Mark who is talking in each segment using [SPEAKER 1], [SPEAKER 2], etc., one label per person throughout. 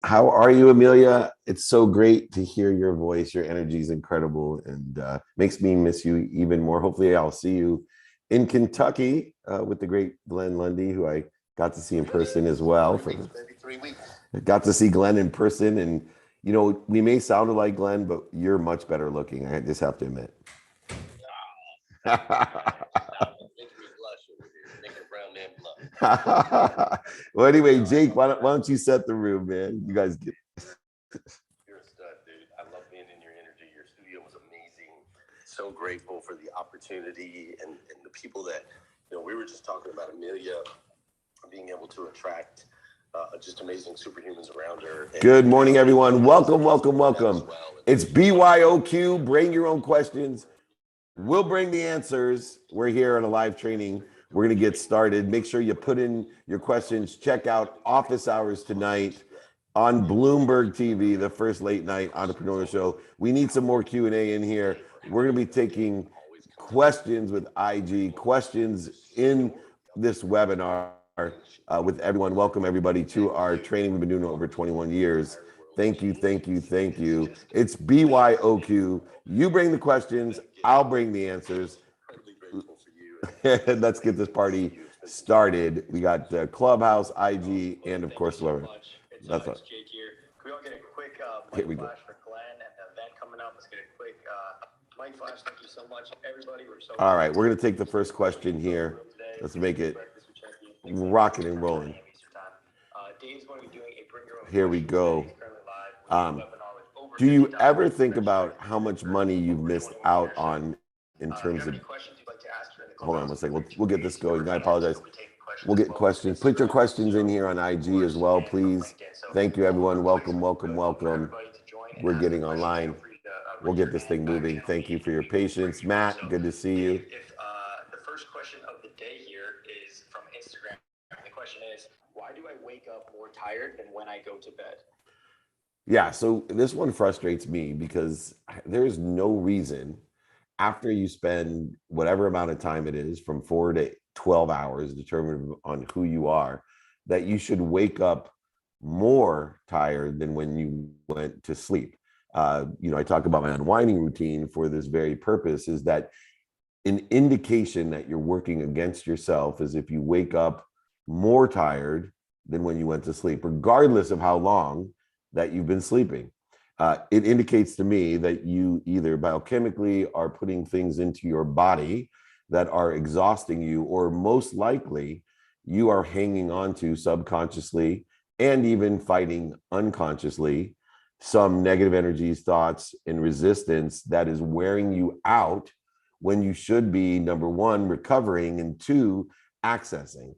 [SPEAKER 1] How are you, Amelia? It's so great to hear your voice. Your energy is incredible and makes me miss you even more. Hopefully, I'll see you in Kentucky with the great Glenn Lundy, who I got to see in person as well. Got to see Glenn in person, and we may sound like Glenn, but you're much better looking. I just have to admit. Well, anyway, Jake, why don't you set the room, man? You guys get.
[SPEAKER 2] You're a stud, dude. I love being in your energy. Your studio was amazing. So grateful for the opportunity and the people that, we were just talking about Amelia being able to attract just amazing superhumans around her.
[SPEAKER 1] Good morning, everyone. Welcome, welcome, welcome. It's BYOQ. Bring your own questions. We'll bring the answers. We're here on a live training. We're going to get started. Make sure you put in your questions. Check out Office Hours tonight on Bloomberg TV, the first late night entrepreneur show. We need some more Q&A in here. We're going to be taking questions with IG, questions in this webinar with everyone. Welcome everybody to our training. We've been doing it over 21 years. Thank you, thank you, thank you. It's BYOQ. You bring the questions, I'll bring the answers. Let's get this party started. We got Clubhouse, IG, and of course, Lauren. That's what.
[SPEAKER 3] Jake here. Can we all get a quick mic flash for Glenn and the event coming up? Let's get a quick mic flash. Thank you so much, everybody. We're so
[SPEAKER 1] all right, we're going to take the first question here. Let's make it rocking and rolling. Here we go. Do you ever think about how much money you've missed out on in terms of? Hold on one second. We'll get this going. I apologize. We'll get questions. Put your questions in here on IG as well, please. Thank you, everyone. Welcome, welcome, welcome. We're getting online. We'll get this thing moving. Thank you for your patience. Matt, good to see you.
[SPEAKER 3] The first question of the day here is from Instagram. The question is, why do I wake up more tired than when I go to bed?
[SPEAKER 1] Yeah, so this one frustrates me because there's no reason after you spend whatever amount of time it is, from 4 to 12 hours, determined on who you are, that you should wake up more tired than when you went to sleep. I talk about my unwinding routine for this very purpose, is that an indication that you're working against yourself is if you wake up more tired than when you went to sleep, regardless of how long that you've been sleeping. It indicates to me that you either biochemically are putting things into your body that are exhausting you, or most likely you are hanging on to subconsciously and even fighting unconsciously some negative energies, thoughts, and resistance that is wearing you out when you should be, number one, recovering, and two, accessing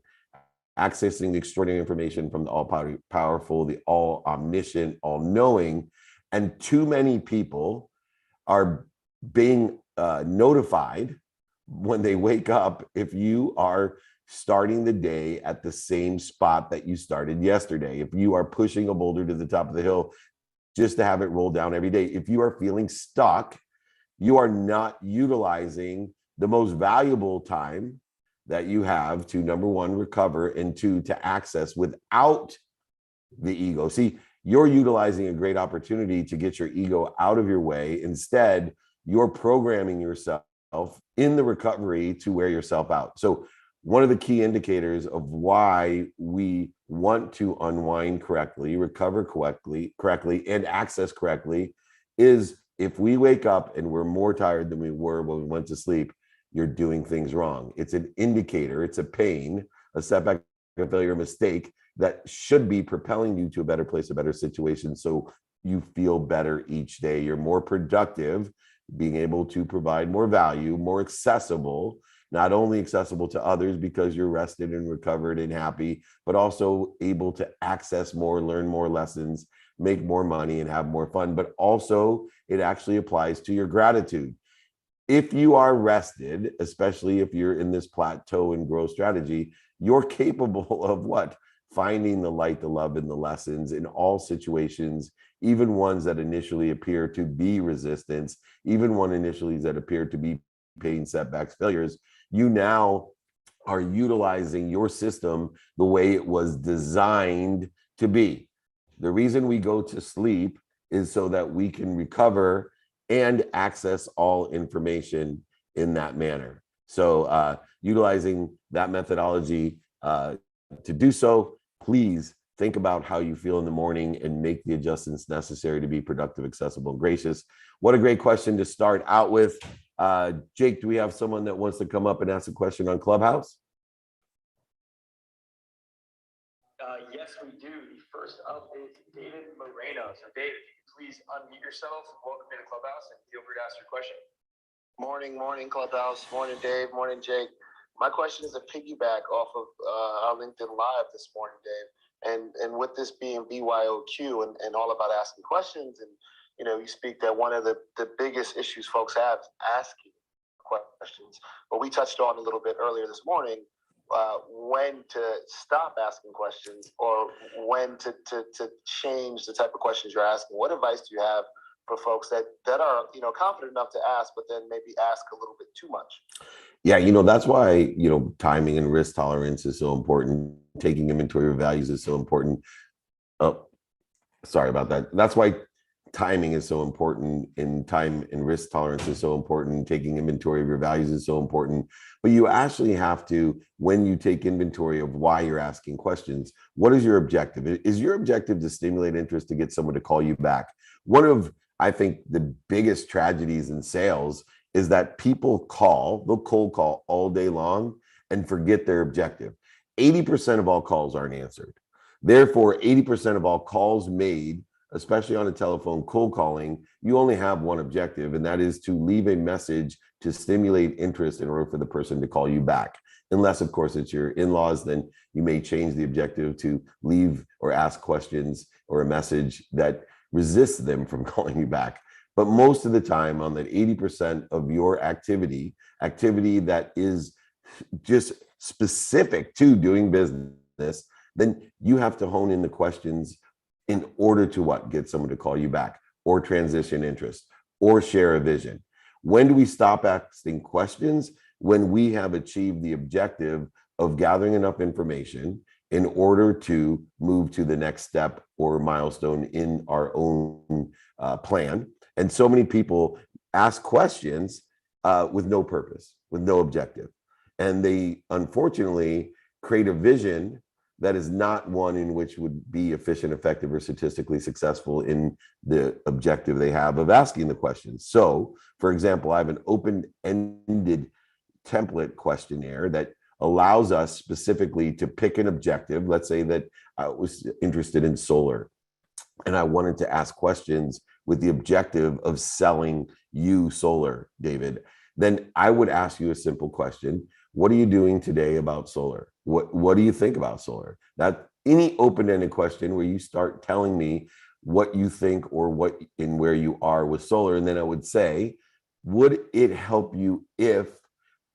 [SPEAKER 1] extraordinary information from the all-powerful, the all-omniscient, all-knowing. And too many people are being notified when they wake up if you are starting the day at the same spot that you started yesterday. If you are pushing a boulder to the top of the hill just to have it roll down every day. If you are feeling stuck, you are not utilizing the most valuable time that you have to, number one, recover, and two, to access without the ego. See, you're utilizing a great opportunity to get your ego out of your way. Instead, you're programming yourself in the recovery to wear yourself out. So one of the key indicators of why we want to unwind correctly, recover correctly, and access correctly is if we wake up and we're more tired than we were when we went to sleep, you're doing things wrong. It's an indicator, it's a pain, a setback, a failure, a mistake that should be propelling you to a better place, a better situation, so you feel better each day. You're more productive, being able to provide more value, more accessible, not only accessible to others because you're rested and recovered and happy, but also able to access more, learn more lessons, make more money, and have more fun. But also, it actually applies to your gratitude. If you are rested, especially if you're in this plateau and growth strategy, you're capable of what? Finding the light, the love, and the lessons in all situations, even ones that initially appear to be resistance, even one initially that appear to be pain, setbacks, failures. You now are utilizing your system the way it was designed to be. The reason we go to sleep is so that we can recover and access all information in that manner. So utilizing that methodology to do so, please think about how you feel in the morning and make the adjustments necessary to be productive, accessible, and gracious. What a great question to start out with. Jake, do we have someone that wants to come up and ask a question on Clubhouse?
[SPEAKER 3] Yes, we do. The first up is David Moreno. So David, if you could please unmute yourself. Welcome to the Clubhouse and feel free to ask your question.
[SPEAKER 4] Morning, Clubhouse. Morning, Dave. Morning, Jake. My question is a piggyback off of our LinkedIn Live this morning, Dave. And with this being BYOQ and all about asking questions, and you speak that one of the biggest issues folks have is asking questions. But we touched on a little bit earlier this morning when to stop asking questions or when to change the type of questions you're asking. What advice do you have for folks that are confident enough to ask, but then maybe ask a little bit too much?
[SPEAKER 1] Yeah, that's why, timing and risk tolerance is so important. Taking inventory of values is so important. Oh, sorry about that. That's why timing is so important, and time and risk tolerance is so important. Taking inventory of your values is so important. But you actually have to, when you take inventory of why you're asking questions, what is your objective? Is your objective to stimulate interest, to get someone to call you back? One of, I think, the biggest tragedies in sales is that people they'll cold call all day long and forget their objective. 80% of all calls aren't answered. Therefore, 80% of all calls made, especially on a telephone cold calling, you only have one objective, and that is to leave a message to stimulate interest in order for the person to call you back. Unless, of course, it's your in-laws, then you may change the objective to leave or ask questions or a message that resists them from calling you back. But most of the time, on that 80% of your activity that is just specific to doing business, then you have to hone in the questions in order to what? Get someone to call you back, or transition interest, or share a vision. When do we stop asking questions? When we have achieved the objective of gathering enough information in order to move to the next step or milestone in our own plan. And so many people ask questions with no purpose, with no objective. And they unfortunately create a vision that is not one in which would be efficient, effective, or statistically successful in the objective they have of asking the questions. So, for example, I have an open-ended template questionnaire that allows us specifically to pick an objective. Let's say that I was interested in solar and I wanted to ask questions with the objective of selling you solar, David. Then I would ask you a simple question. What are you doing today about solar? What do you think about solar? That any open-ended question where you start telling me what you think or what and where you are with solar. And then I would say, would it help you if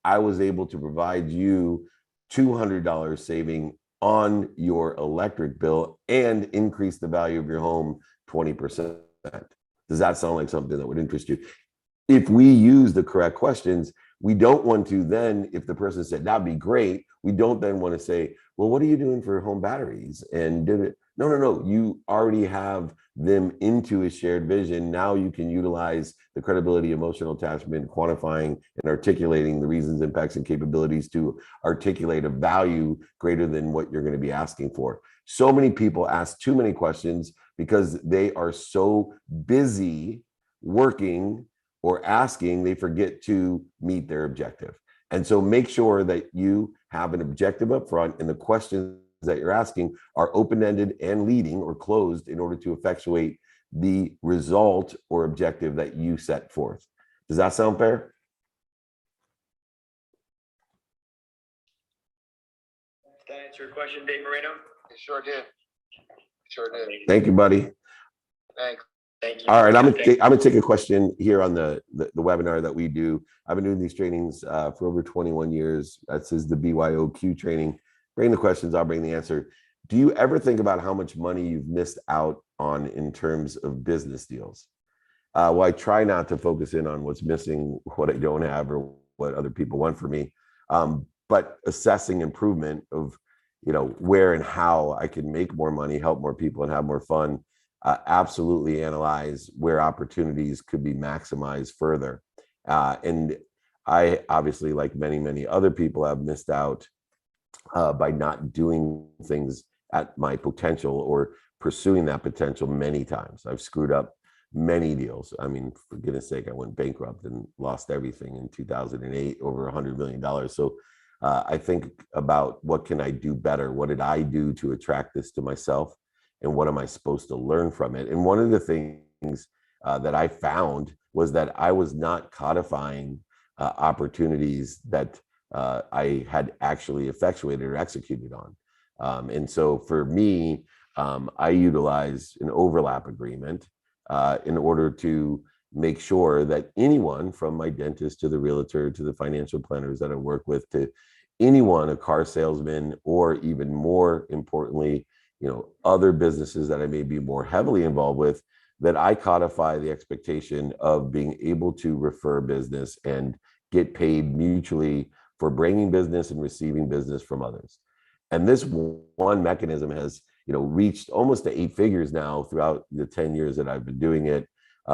[SPEAKER 1] I was able to provide you $200 saving on your electric bill and increase the value of your home 20%? Does that sound like something that would interest you? If we use the correct questions, we don't want to then, if the person said, that'd be great, we don't then want to say, well, what are you doing for home batteries? And did it? No. You already have them into a shared vision. Now you can utilize the credibility, emotional attachment, quantifying and articulating the reasons, impacts, and capabilities to articulate a value greater than what you're going to be asking for. So many people ask too many questions because they are so busy working or asking, they forget to meet their objective. And so make sure that you have an objective up front, and the questions that you're asking are open-ended and leading or closed in order to effectuate the result or objective that you set forth. Does that sound fair?
[SPEAKER 3] Did that answer your question, Dave Moreno?
[SPEAKER 4] It sure did.
[SPEAKER 1] Thank you, buddy.
[SPEAKER 4] Thanks.
[SPEAKER 3] Thank you.
[SPEAKER 1] All right, I'm gonna take a question here on the webinar that we do. I've been doing these trainings for over 21 years. That says the BYOQ training. Bring the questions, I'll bring the answer. Do you ever think about how much money you've missed out on in terms of business deals? Well, I try not to focus in on what's missing, what I don't have, or what other people want from me. But assessing improvement of, where and how I can make more money, help more people, and have more fun. Absolutely analyze where opportunities could be maximized further. And I obviously, like many, many other people, have missed out by not doing things at my potential or pursuing that potential many times. I've screwed up many deals. I mean, for goodness sake, I went bankrupt and lost everything in 2008, over $100 million. So I think about what can I do better? What did I do to attract this to myself? And what am I supposed to learn from it? And one of the things that I found was that I was not codifying opportunities that I had actually effectuated or executed on. And so for me, I utilize an overlap agreement in order to make sure that anyone, from my dentist to the realtor to the financial planners that I work with, to anyone, a car salesman, or even more importantly, other businesses that I may be more heavily involved with, that I codify the expectation of being able to refer business and get paid mutually for bringing business and receiving business from others. And this one mechanism has, reached almost to 8 figures now throughout the 10 years that I've been doing it,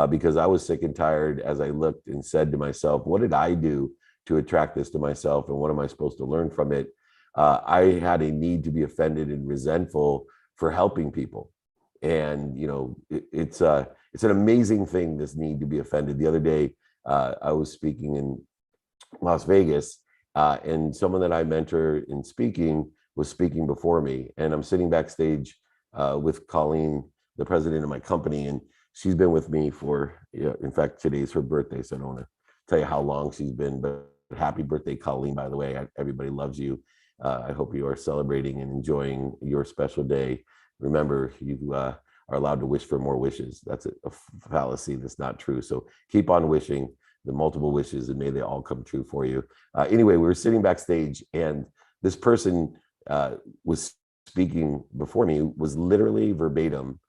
[SPEAKER 1] because I was sick and tired as I looked and said to myself, what did I do to attract this to myself? And what am I supposed to learn from it? I had a need to be offended and resentful for helping people. And, it's an amazing thing, this need to be offended. The other day, I was speaking in Las Vegas, and someone that I mentor in speaking was speaking before me, and I'm sitting backstage with Colleen, the president of my company, and she's been with me for, in fact, today's her birthday, so I don't want to tell you how long she's been, but happy birthday, Colleen, by the way. Everybody loves you. I hope you are celebrating and enjoying your special day. Remember, you are allowed to wish for more wishes. That's a fallacy. That's not true. So keep on wishing the multiple wishes, and may they all come true for you. Anyway, we were sitting backstage, and this person was speaking before me, was literally verbatim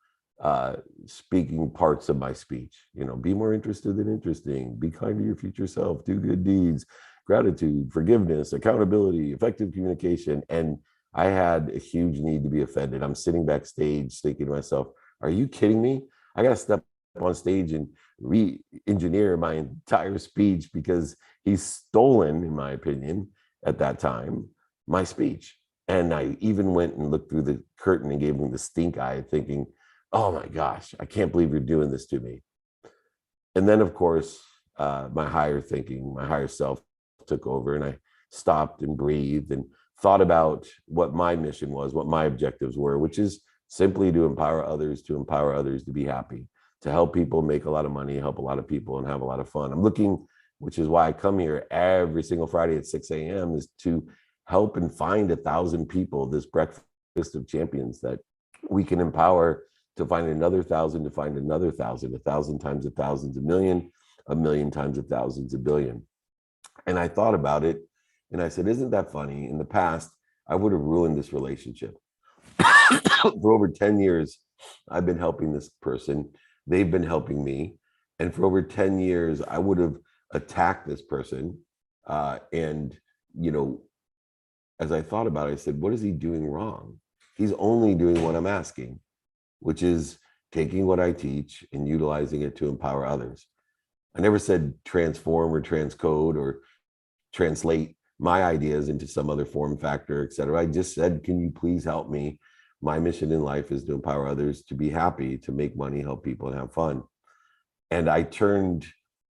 [SPEAKER 1] speaking parts of my speech. Be more interested than interesting, be kind to your future self, do good deeds, gratitude, forgiveness, accountability, effective communication. And I had a huge need to be offended. I'm sitting backstage thinking to myself, are you kidding me? I got to step on stage and re-engineer my entire speech because he's stolen, in my opinion, at that time, my speech. And I even went and looked through the curtain and gave him the stink eye, thinking, oh my gosh, I can't believe you're doing this to me. And then, of course, my higher self took over, and I stopped and breathed and thought about what my mission was, what my objectives were, which is simply to empower others to be happy, to help people make a lot of money, help a lot of people, and have a lot of fun. I'm looking, which is why I come here every single Friday at 6 a.m., is to help and find 1,000 people, this breakfast of champions that we can empower to find another 1,000, to find another 1,000, 1,000 times 1,000's a million times 1,000's a billion. And I thought about it, and I said, isn't that funny? In the past, I would have ruined this relationship. For over 10 years, I've been helping this person. They've been helping me. And for over 10 years, I would have attacked this person. And, as I thought about it, I said, what is he doing wrong? He's only doing what I'm asking, which is taking what I teach and utilizing it to empower others. I never said transform or transcode or translate my ideas into some other form factor, et cetera. I just said, can you please help me? My mission in life is to empower others to be happy, to make money, help people, and have fun. And I turned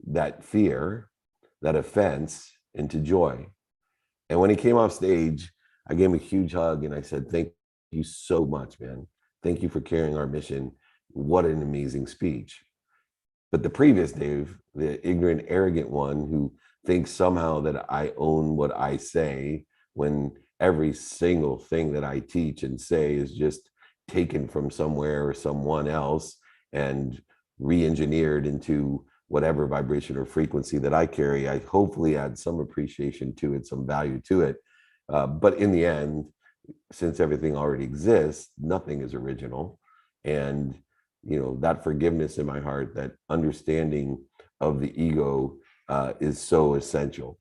[SPEAKER 1] that fear, that offense, into joy. And when he came off stage, I gave him a huge hug and I said, thank you so much, man. Thank you for carrying our mission. What an amazing speech. But the previous Dave, the ignorant, arrogant one who thinks somehow that I own what I say, when every single thing that I teach and say is just taken from somewhere or someone else and re-engineered into whatever vibration or frequency that I carry, I hopefully add some appreciation to it, some value to it. But in the end, since everything already exists, nothing is original. And, that forgiveness in my heart, that understanding of the ego is so essential.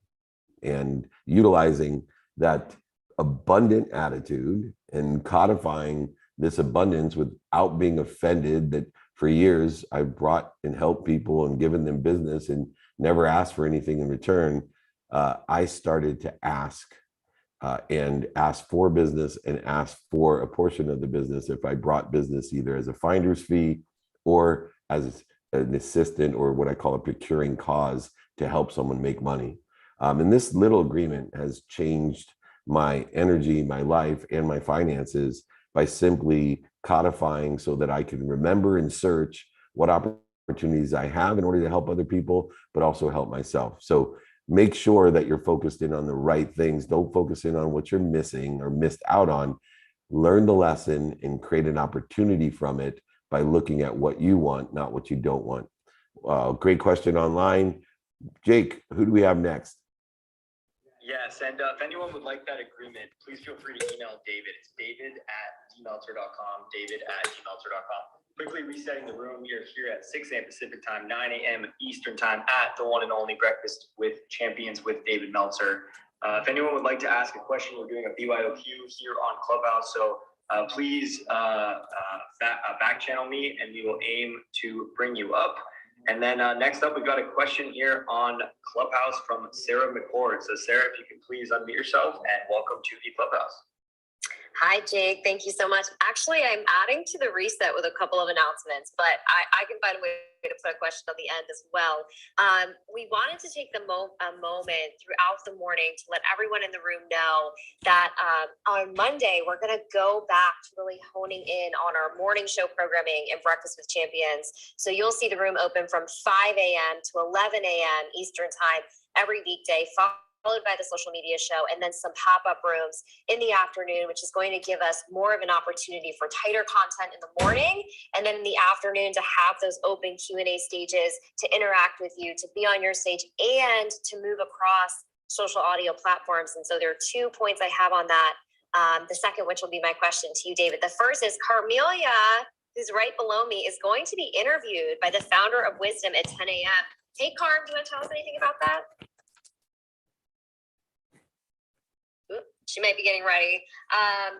[SPEAKER 1] And utilizing that abundant attitude and codifying this abundance without being offended that for years I've brought and helped people and given them business and never asked for anything in return. I started to ask and ask for business and ask for a portion of the business if I brought business either as a finder's fee or as an assistant or what I call a procuring cause to help someone make money. And this little agreement has changed my energy, my life, and my finances by simply codifying so that I can remember and search what opportunities I have in order to help other people, but also help myself. So make sure that you're focused in on the right things. Don't focus in on what you're missing or missed out on. Learn the lesson and create an opportunity from it by looking at what you want, not what you don't want. Great question online. Jake, who do we have next?
[SPEAKER 3] Yes, and if anyone would like that agreement, please feel free to email David. It's david@dmeltzer.com, david@dmeltzer.com. Quickly resetting the room, we are here at 6 a.m. Pacific time, 9 a.m. Eastern time at the one and only Breakfast with Champions with David Meltzer. If anyone would like to ask a question, we're doing a BYOQ here on Clubhouse, so please back channel me and we will aim to bring you up. And then next up, we've got a question here on Clubhouse from Sarah McCord. So Sarah, if you can please unmute yourself and welcome to the Clubhouse.
[SPEAKER 5] Hi, Jake. Thank you so much. Actually, I'm adding to the reset with a couple of announcements, but I can find a way to put a question on the end as well. We wanted to take a moment throughout the morning to let everyone in the room know that on Monday, we're going to go back to really honing in on our morning show programming and Breakfast with Champions. So you'll see the room open from 5 a.m. to 11 a.m. Eastern time every weekday, followed by the social media show, and then some pop-up rooms in the afternoon, which is going to give us more of an opportunity for tighter content in the morning, and then in the afternoon to have those open Q&A stages to interact with you, to be on your stage, and to move across social audio platforms. And so there are 2 points I have on that. The second, which will be my question to you, David. The first is Carmelia, who's right below me, is going to be interviewed by the founder of Wisdom at 10 a.m. Hey, Carm, do you want to tell us anything about that? She might be getting ready,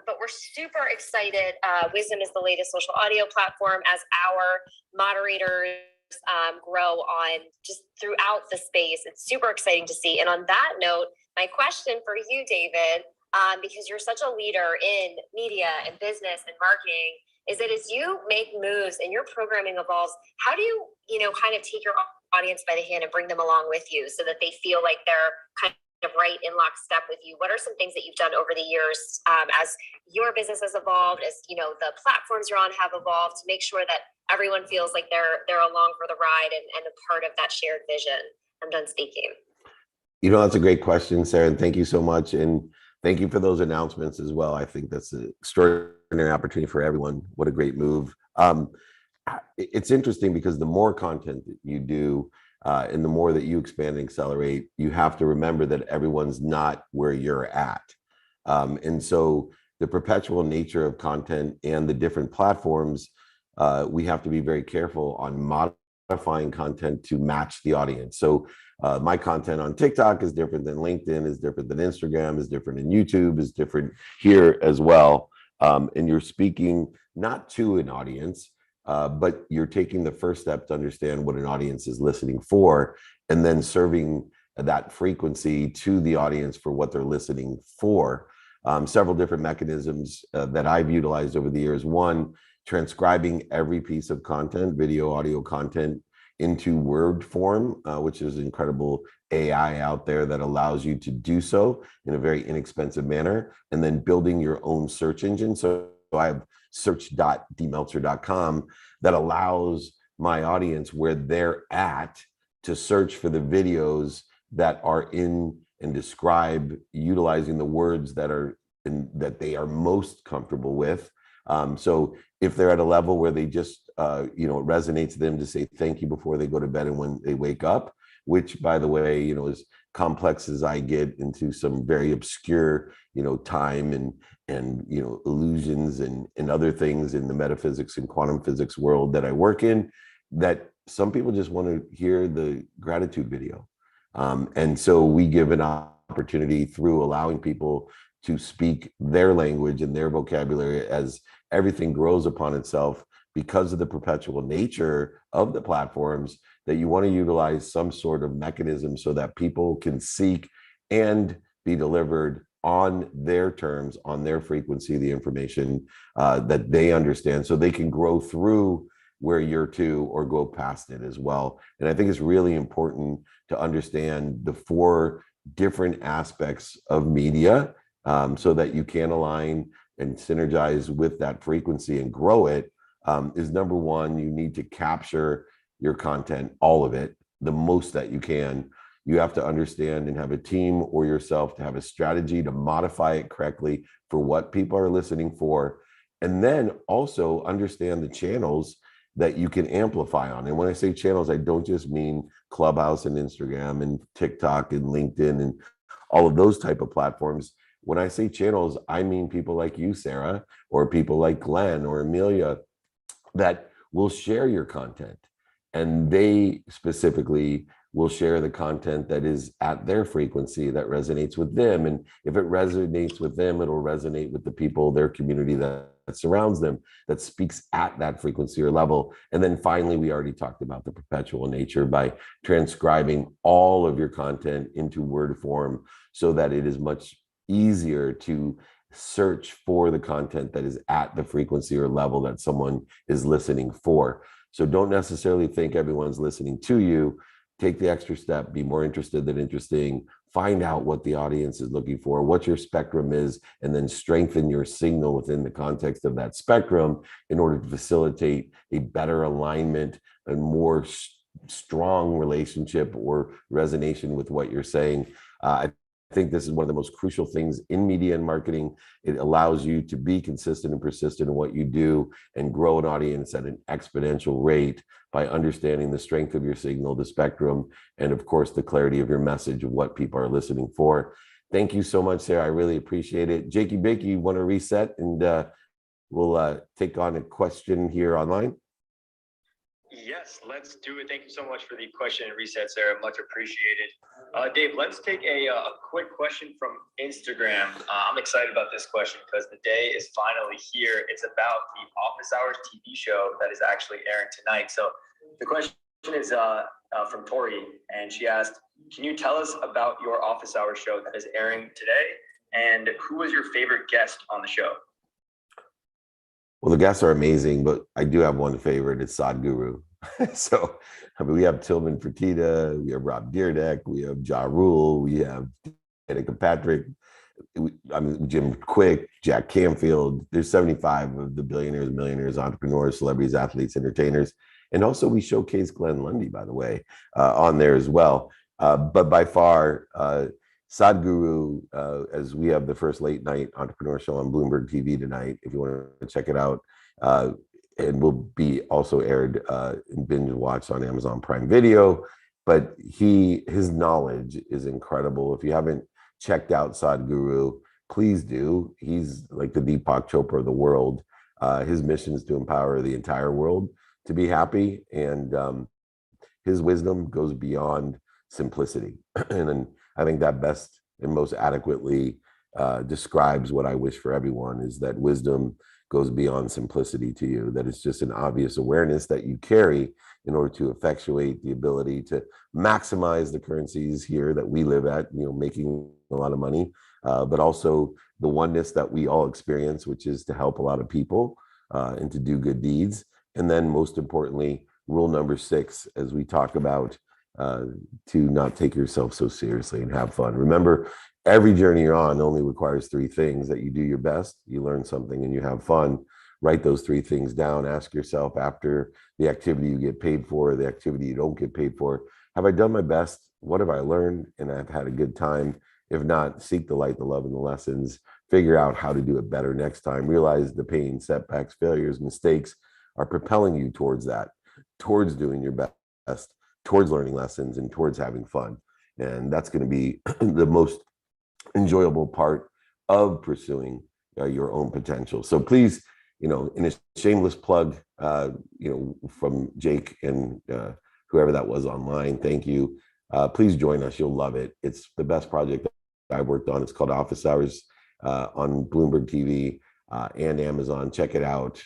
[SPEAKER 5] but we're super excited. Wisdom is the latest social audio platform as our moderators grow on just throughout the space. It's super exciting to see. And on that note, my question for you, David, because you're such a leader in media and business and marketing, is that as you make moves and your programming evolves, how do you, kind of take your audience by the hand and bring them along with you so that they feel like they're kind of right in lockstep with you? What are some things that you've done over the years as your business has evolved, as the platforms you're on have evolved, to make sure that everyone feels like they're along for the ride and a part of that shared vision? I'm done speaking.
[SPEAKER 1] That's a great question, Sarah, and thank you so much. And thank you for those announcements as well. I think that's an extraordinary opportunity for everyone. What a great move. It's interesting because the more content that you do, and the more that you expand and accelerate, you have to remember that everyone's not where you're at. And so the perpetual nature of content and the different platforms, we have to be very careful on modifying content to match the audience. So my content on TikTok is different than LinkedIn, is different than Instagram, is different than YouTube, is different here as well. And you're speaking not to an audience, but you're taking the first step to understand what an audience is listening for, and then serving that frequency to the audience for what they're listening for. Several different mechanisms that I've utilized over the years. One, transcribing every piece of content, video, audio content, into word form, which is incredible AI out there that allows you to do so in a very inexpensive manner, and then building your own search engine. So I have search.dmeltzer.com that allows my audience where they're at to search for the videos that are in and describe utilizing the words that are that they are most comfortable with. So if they're at a level where they just it resonates to them to say thank you before they go to bed and when they wake up, which, by the way, as complex as I get into some very obscure time and illusions and other things in the metaphysics and quantum physics world that I work in, that some people just want to hear the gratitude video. And so we give an opportunity through allowing people to speak their language and their vocabulary as everything grows upon itself because of the perpetual nature of the platforms, that you want to utilize some sort of mechanism so that people can seek and be delivered on their terms, on their frequency, the information that they understand, so they can grow through where you're to or go past it as well. And I think it's really important to understand the 4 different aspects of media so that you can align and synergize with that frequency and grow it. Is number 1, you need to capture your content, all of it, the most that you can. You have to understand and have a team or yourself to have a strategy to modify it correctly for what people are listening for. And then also understand the channels that you can amplify on. And when I say channels, I don't just mean Clubhouse and Instagram and TikTok and LinkedIn and all of those type of platforms. When I say channels, I mean people like you, Sarah, or people like Glenn or Amelia that will share your content. And they specifically will share the content that is at their frequency that resonates with them. And if it resonates with them, it'll resonate with the people, their community that surrounds them, that speaks at that frequency or level. And then finally, we already talked about the perpetual nature by transcribing all of your content into word form so that it is much easier to search for the content that is at the frequency or level that someone is listening for. So don't necessarily think everyone's listening to you. Take the extra step, be more interested than interesting, find out what the audience is looking for, what your spectrum is, and then strengthen your signal within the context of that spectrum in order to facilitate a better alignment and more strong relationship or resonation with what you're saying. I think this is one of the most crucial things in media and marketing. It allows you to be consistent and persistent in what you do and grow an audience at an exponential rate by understanding the strength of your signal, the spectrum, and of course, the clarity of your message of what people are listening for. Thank you so much, Sarah. I really appreciate it. Jakey Bakey, you want to reset and we'll take on a question here online?
[SPEAKER 3] Yes, let's do it. Thank you so much for the question and reset, Sarah. Much appreciated. Dave, let's take a quick question from Instagram. I'm excited about this question because the day is finally here. It's about the Office Hours TV show that is actually airing tonight. So the question is from Tori, and she asked, can you tell us about your Office Hours show that is airing today? And who was your favorite guest on the show?
[SPEAKER 1] Well, the guests are amazing, but I do have one favorite. It's Sadhguru. So, I mean, we have Tillman Fertitta, we have Rob Dyrdek, we have Ja Rule, we have Danica Patrick, Jim Quick, Jack Canfield. There's 75 of the billionaires, millionaires, entrepreneurs, celebrities, athletes, entertainers. And also we showcase Glenn Lundy, by the way, on there as well. But by far, Sadhguru, as we have the first late night entrepreneur show on Bloomberg TV tonight, if you want to check it out, and will be also aired in binge watch on Amazon Prime Video. But his knowledge is incredible. If you haven't checked out Sadhguru, please do. He's like the Deepak Chopra of the world. His mission is to empower the entire world to be happy, and his wisdom goes beyond simplicity. And I think that best and most adequately describes what I wish for everyone, is that wisdom goes beyond simplicity to you, that it's just an obvious awareness that you carry in order to effectuate the ability to maximize the currencies here that we live at, making a lot of money, but also the oneness that we all experience, which is to help a lot of people and to do good deeds. And then most importantly, rule number 6, as we talk about, to not take yourself so seriously and have fun. Remember, every journey you're on only requires 3 things: that you do your best, you learn something, and you have fun. Write those 3 things down. Ask yourself, after the activity you get paid for, the activity you don't get paid for, have I done my best? What have I learned? And I've had a good time. If not, seek the light, the love, and the lessons. Figure out how to do it better next time. Realize the pain, setbacks, failures, mistakes are propelling you towards that, towards doing your best, towards learning lessons, and towards having fun. And that's going to be the most enjoyable part of pursuing your own potential. So please, in a shameless plug, from Jake and whoever that was online, thank you. Please join us. You'll love it. It's the best project I've worked on. It's called Office Hours. on Bloomberg TV and Amazon. Check it out.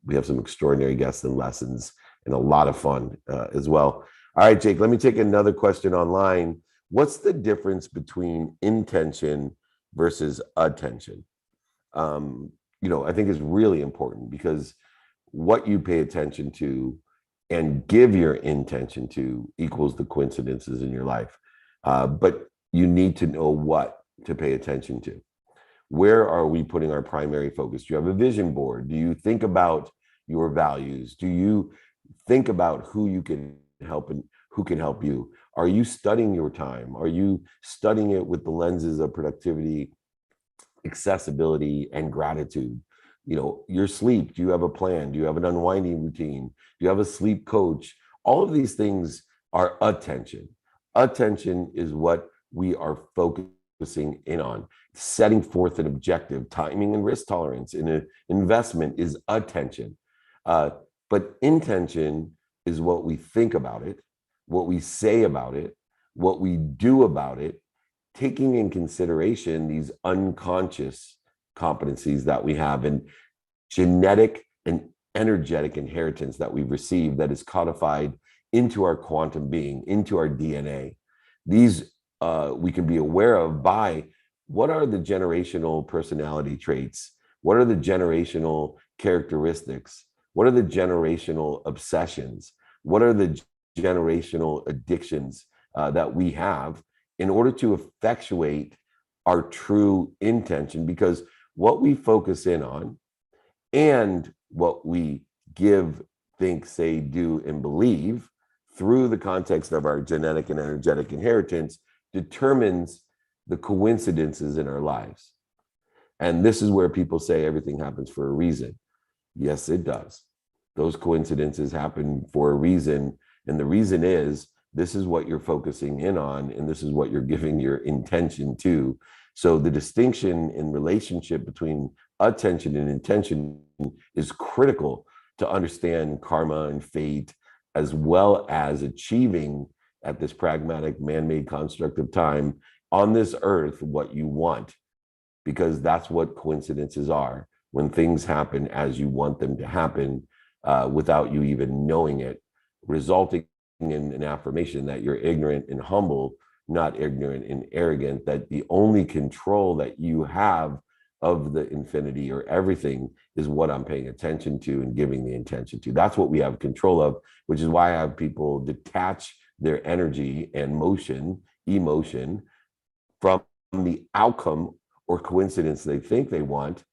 [SPEAKER 1] We have some extraordinary guests and lessons and a lot of fun as well. All right, Jake, let me take another question online. What's the difference between intention versus attention? I think is really important, because what you pay attention to and give your intention to equals the coincidences in your life. But you need to know what to pay attention to. Where are we putting our primary focus? Do you have a vision board? Do you think about your values? Do you think about who you can help and who can help you? Are you studying your time? Are you studying it with the lenses of productivity, accessibility, and gratitude? Your sleep, do you have a plan? Do you have an unwinding routine? Do you have a sleep coach? All of these things are attention. Attention is what we are focusing in on. Setting forth an objective, timing and risk tolerance in an investment is attention. But intention is what we think about it, what we say about it, what we do about it, taking in consideration these unconscious competencies that we have and genetic and energetic inheritance that we've received that is codified into our quantum being, into our DNA. These we can be aware of by what are the generational personality traits? What are the generational characteristics? What are the generational obsessions? What are the generational addictions that we have in order to effectuate our true intention? Because what we focus in on and what we give, think, say, do, and believe through the context of our genetic and energetic inheritance determines the coincidences in our lives. And this is where people say everything happens for a reason. Yes, it does. Those coincidences happen for a reason. And the reason is this is what you're focusing in on, and this is what you're giving your intention to. So the distinction in relationship between attention and intention is critical to understand karma and fate, as well as achieving at this pragmatic man-made construct of time on this earth what you want, because that's what coincidences are. When things happen as you want them to happen without you even knowing it, resulting in an affirmation that you're ignorant and humble, not ignorant and arrogant, that the only control that you have of the infinity or everything is what I'm paying attention to and giving the intention to. That's what we have control of, which is why I have people detach their energy and emotion from the outcome or coincidence they think they want,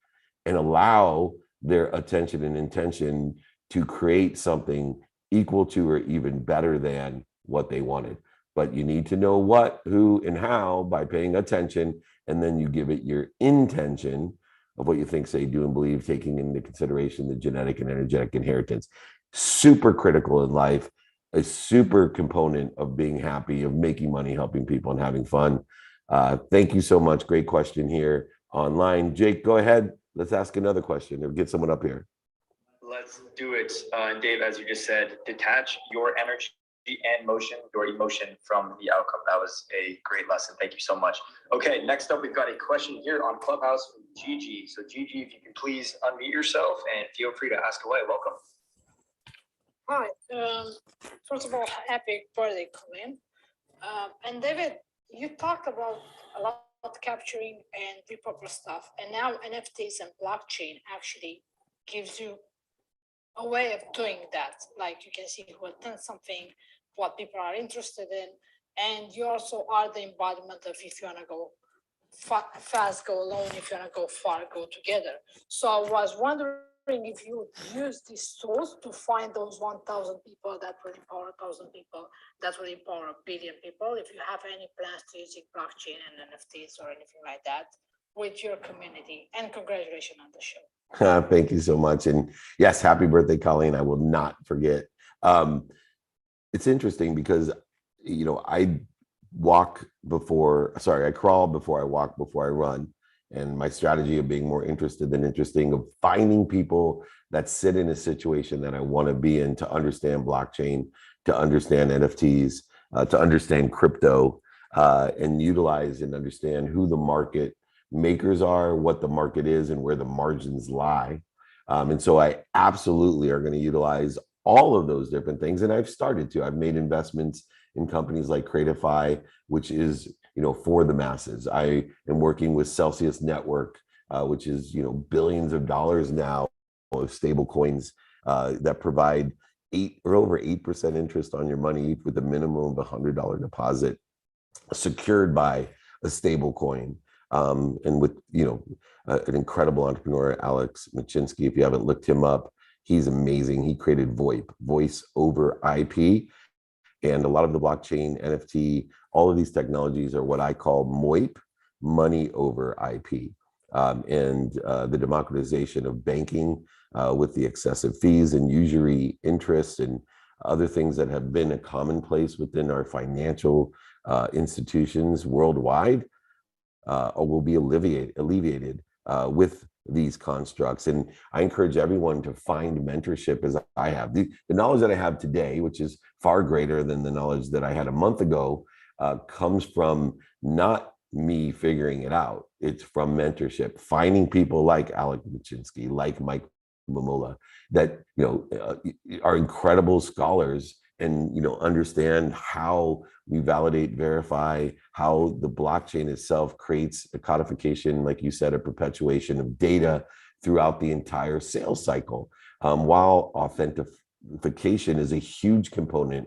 [SPEAKER 1] and allow their attention and intention to create something equal to or even better than what they wanted. But you need to know what, who, and how by paying attention, and then you give it your intention of what you think, say, do, and believe, taking into consideration the genetic and energetic inheritance. Super critical in life, a super component of being happy, of making money, helping people, and having fun. Thank you so much. Great question here online. Jake, go ahead. Let's ask another question or get someone up here.
[SPEAKER 3] Let's do it. And Dave, as you just said, detach your energy and motion, your emotion from the outcome. That was a great lesson. Thank you so much. Okay, next up, we've got a question here on Clubhouse from Gigi. So Gigi, if you can please unmute yourself and feel free to ask away. Welcome.
[SPEAKER 6] Hi. First of all, happy birthday, Colin. And David, you talked about a lot of capturing and repurpose stuff, and now NFTs and blockchain actually gives you a way of doing that. Like you can see who has done something, what people are interested in, and you also are the embodiment of if you want to go fast, go alone. If you want to go far, go together. So I was wondering if you would use these tools to find those 1,000 people that will empower 1,000 people, that will empower 1 billion people. If you have any plans to use blockchain and NFTs or anything like that with your community, and congratulations on the show.
[SPEAKER 1] Thank you so much. And yes, happy birthday, Colleen. I will not forget. It's interesting because, I crawl before I walk, before I run. And my strategy of being more interested than interesting, of finding people that sit in a situation that I want to be in, to understand blockchain, to understand NFTs, to understand crypto, and utilize and understand who the market makers are, what the market is, and where the margins lie. And so I absolutely are going to utilize all of those different things. And I've started to. I've made investments in companies like Creatify, which is, for the masses. I am working with Celsius Network, which is, billions of dollars now of stable coins that provide over 8% interest on your money with a minimum of $100 deposit secured by a stable coin. And with, an incredible entrepreneur, Alex Machinsky, if you haven't looked him up, he's amazing. He created VoIP, voice over IP. And a lot of the blockchain, NFT, all of these technologies are what I call MOIP, money over IP. And the democratization of banking with the excessive fees and usury interest and other things that have been a commonplace within our financial institutions worldwide will be alleviated with these constructs. And I encourage everyone to find mentorship as I have. The knowledge that I have today, which is far greater than the knowledge that I had a month ago, comes from not me figuring it out. It's from mentorship, finding people like Alex Machinsky, like Mike Mamola, that are incredible scholars and understand how we validate, verify, how the blockchain itself creates a codification, like you said, a perpetuation of data throughout the entire sales cycle, while authentication is a huge component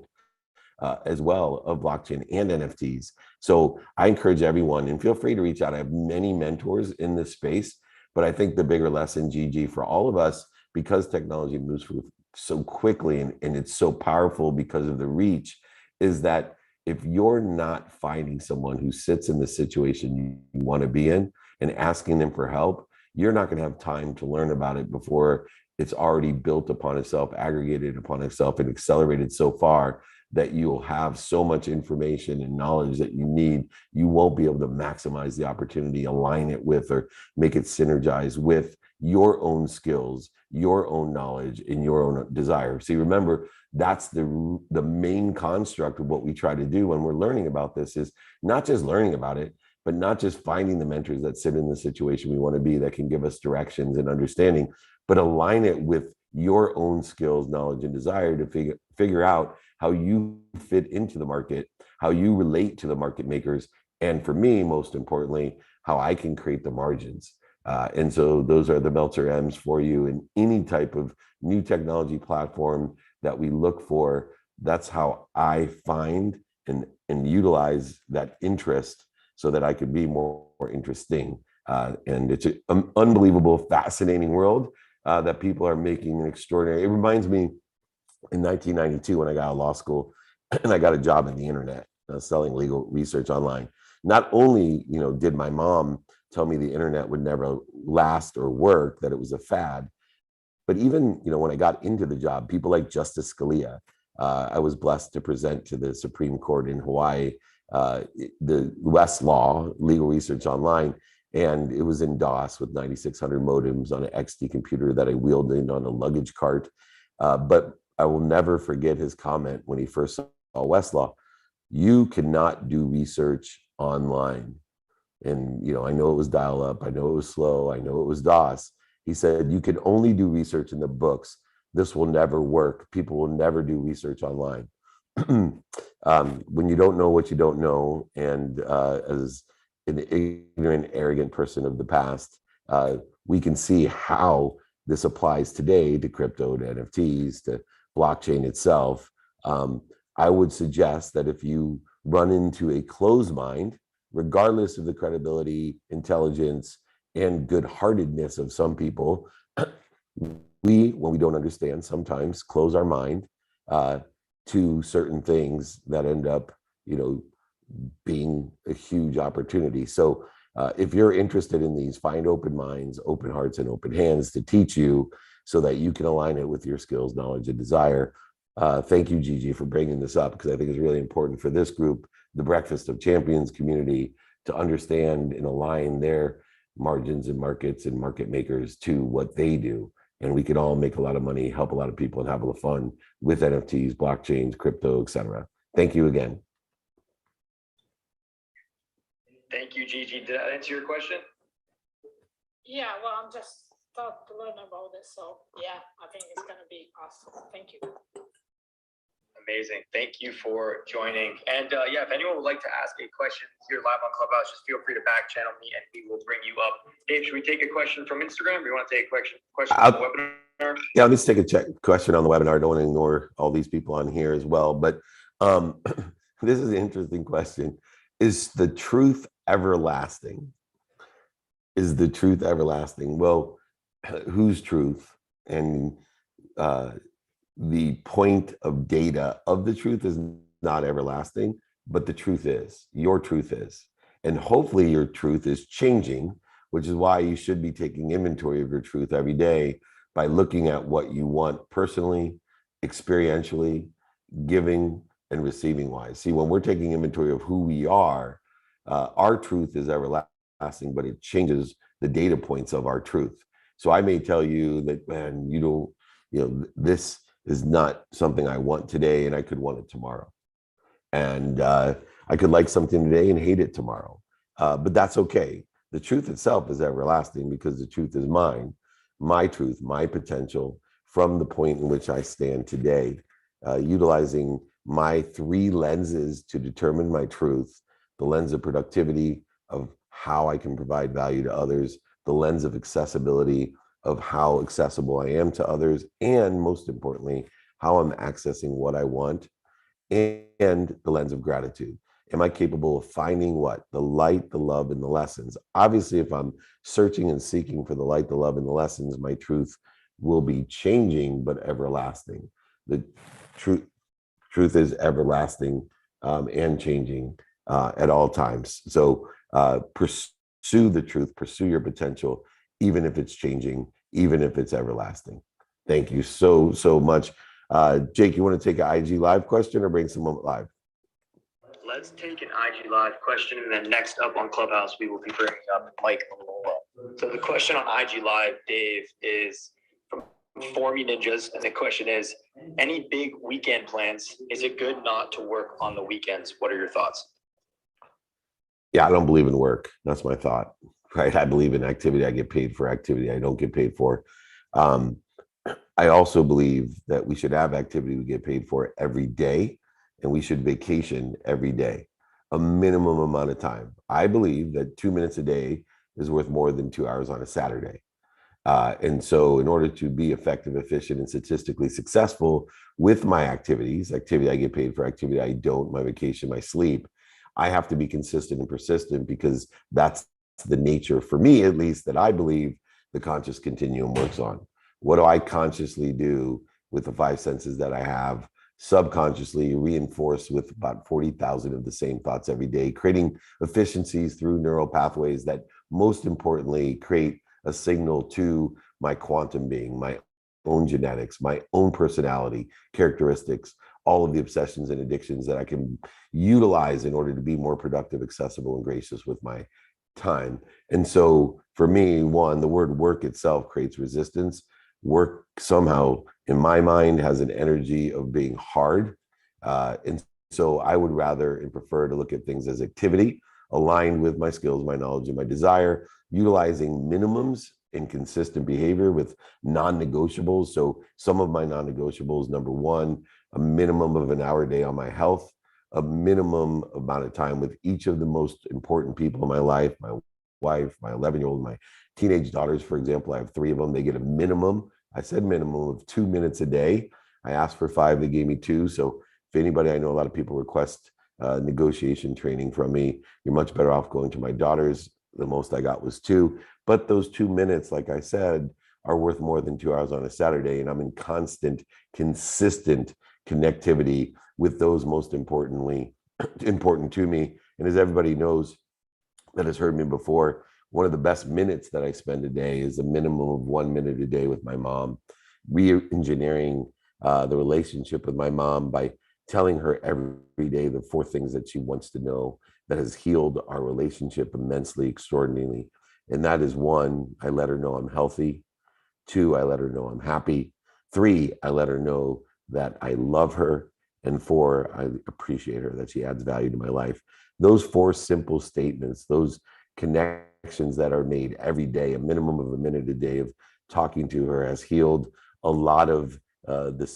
[SPEAKER 1] as well of blockchain and NFTs. So I encourage everyone, and feel free to reach out. I have many mentors in this space, but I think the bigger lesson, Gigi, for all of us, because technology moves so quickly and it's so powerful because of the reach, is that if you're not finding someone who sits in the situation you want to be in and asking them for help, you're not going to have time to learn about it before it's already built upon itself, aggregated upon itself, and accelerated so far that you'll have so much information and knowledge that you need, you won't be able to maximize the opportunity, align it with, or make it synergize with your own skills, your own knowledge, and your own desire. See, remember, that's the main construct of what we try to do when we're learning about this, is not just learning about it, but not just finding the mentors that sit in the situation we want to be, that can give us directions and understanding, but align it with your own skills, knowledge, and desire to figure out how you fit into the market, how you relate to the market makers, and for me, most importantly, how I can create the margins. And so those are the Meltzer M's for you in any type of new technology platform that we look for. That's how I find and utilize that interest so that I could be more interesting. And it's an unbelievable, fascinating world that people are making an extraordinary. It reminds me in 1992 when I got out of law school and I got a job in the internet selling legal research online. Not only, did my mom tell me the internet would never last or work, that it was a fad, but even, when I got into the job, people like Justice Scalia, I was blessed to present to the Supreme Court in Hawaii, the Westlaw, legal research online. And it was in DOS with 9600 modems on an XT computer that I wheeled in on a luggage cart. But I will never forget his comment when he first saw Westlaw: you cannot do research online. And, I know it was dial up. I know it was slow. I know it was DOS. He said, you can only do research in the books. This will never work. People will never do research online. When you don't know what you don't know, and as an ignorant, arrogant person of the past, we can see how this applies today to crypto, to NFTs, to blockchain itself. I would suggest that if you run into a closed mind, regardless of the credibility, intelligence, and good-heartedness of some people, when we don't understand, sometimes close our mind to certain things that end up, being a huge opportunity. So if you're interested in these, find open minds, open hearts, and open hands to teach you so that you can align it with your skills, knowledge, and desire. Thank you, Gigi, for bringing this up, because I think it's really important for this group, the Breakfast of Champions community, to understand and align their margins and markets and market makers to what they do. And we can all make a lot of money, help a lot of people, and have a lot of fun with NFTs, blockchains, crypto, etc. Thank you again.
[SPEAKER 3] Thank you, Gigi. Did that answer your question?
[SPEAKER 6] Yeah, well, I'm just start to learn about this, so yeah, I think it's gonna be awesome. Thank you.
[SPEAKER 3] Amazing. Thank you for joining. And yeah, if anyone would like to ask a question here live on Clubhouse, just feel free to back channel me and we will bring you up. Dave, should we take a question from Instagram? Or you want to take a question from the webinar?
[SPEAKER 1] Yeah, let's take a question on the webinar. I don't want to ignore all these people on here as well. But this is an interesting question. Is the truth everlasting? Is the truth everlasting? Well, whose truth? And the point of data of the truth is not everlasting, but the truth is, your truth is. And hopefully your truth is changing, which is why you should be taking inventory of your truth every day by looking at what you want personally, experientially, giving and receiving wise. See, when we're taking inventory of who we are, our truth is everlasting, but it changes the data points of our truth. So I may tell you that, man, this is not something I want today, and I could want it tomorrow. And I could like something today and hate it tomorrow. But that's okay. The truth itself is everlasting because the truth is mine, my truth, my potential from the point in which I stand today, utilizing my 3 lenses to determine my truth: the lens of productivity, of how I can provide value to others, the lens of accessibility, of how accessible I am to others, and most importantly, how I'm accessing what I want, and the lens of gratitude. Am I capable of finding what? The light, the love, and the lessons? Obviously, if I'm searching and seeking for the light, the love, and the lessons, my truth will be changing, but everlasting. The truth is everlasting and changing at all times. So pursue the truth, pursue your potential, even if it's changing, even if it's everlasting. Thank you so much. Jake, you want to take an IG Live question or bring someone live?
[SPEAKER 3] Let's take an IG Live question, and then next up on Clubhouse, we will be bringing up Mike Malola. So the question on IG Live, Dave, is from Formy Ninjas, and the question is, any big weekend plans? Is it good not to work on the weekends? What are your thoughts?
[SPEAKER 1] Yeah, I don't believe in work. That's my thought, right? I believe in activity. I get paid for activity I don't get paid for. I also believe that we should have activity we get paid for every day, and we should vacation every day, a minimum amount of time. I believe that 2 minutes a day is worth more than 2 hours on a Saturday. And so in order to be effective, efficient, and statistically successful with my activities, activity I get paid for, activity I don't, my vacation, my sleep, I have to be consistent and persistent, because that's the nature, for me at least, that I believe the conscious continuum works on. What do I consciously do with the 5 senses that I have? Subconsciously reinforce with about 40,000 of the same thoughts every day, creating efficiencies through neural pathways that most importantly create a signal to my quantum being, my own genetics, my own personality, characteristics, all of the obsessions and addictions that I can utilize in order to be more productive, accessible, and gracious with my time. And so for me, one, the word work itself creates resistance. Work somehow, in my mind, has an energy of being hard. And so I would rather and prefer to look at things as activity aligned with my skills, my knowledge, and my desire, utilizing minimums and consistent behavior with non-negotiables. So some of my non-negotiables: number 1, a minimum of an hour a day on my health, a minimum amount of time with each of the most important people in my life, my wife, my 11-year-old, my teenage daughters, for example. I have 3 of them. They get a minimum, I said minimum, of 2 minutes a day. I asked for 5, they gave me 2. So if anybody, I know a lot of people request negotiation training from me. You're much better off going to my daughters. The most I got was 2. But those 2 minutes, like I said, are worth more than 2 hours on a Saturday. And I'm in constant, consistent connectivity with those most important to me. And as everybody knows that has heard me before, one of the best minutes that I spend a day is a minimum of 1 minute a day with my mom, re-engineering the relationship with my mom by telling her every day the 4 things that she wants to know that has healed our relationship immensely, extraordinarily. And that is: 1, I let her know I'm healthy. 2, I let her know I'm happy. 3, I let her know that I love her. And 4, I appreciate her, that she adds value to my life. Those 4 simple statements, those connections that are made every day, a minimum of a minute a day of talking to her, has healed a lot of the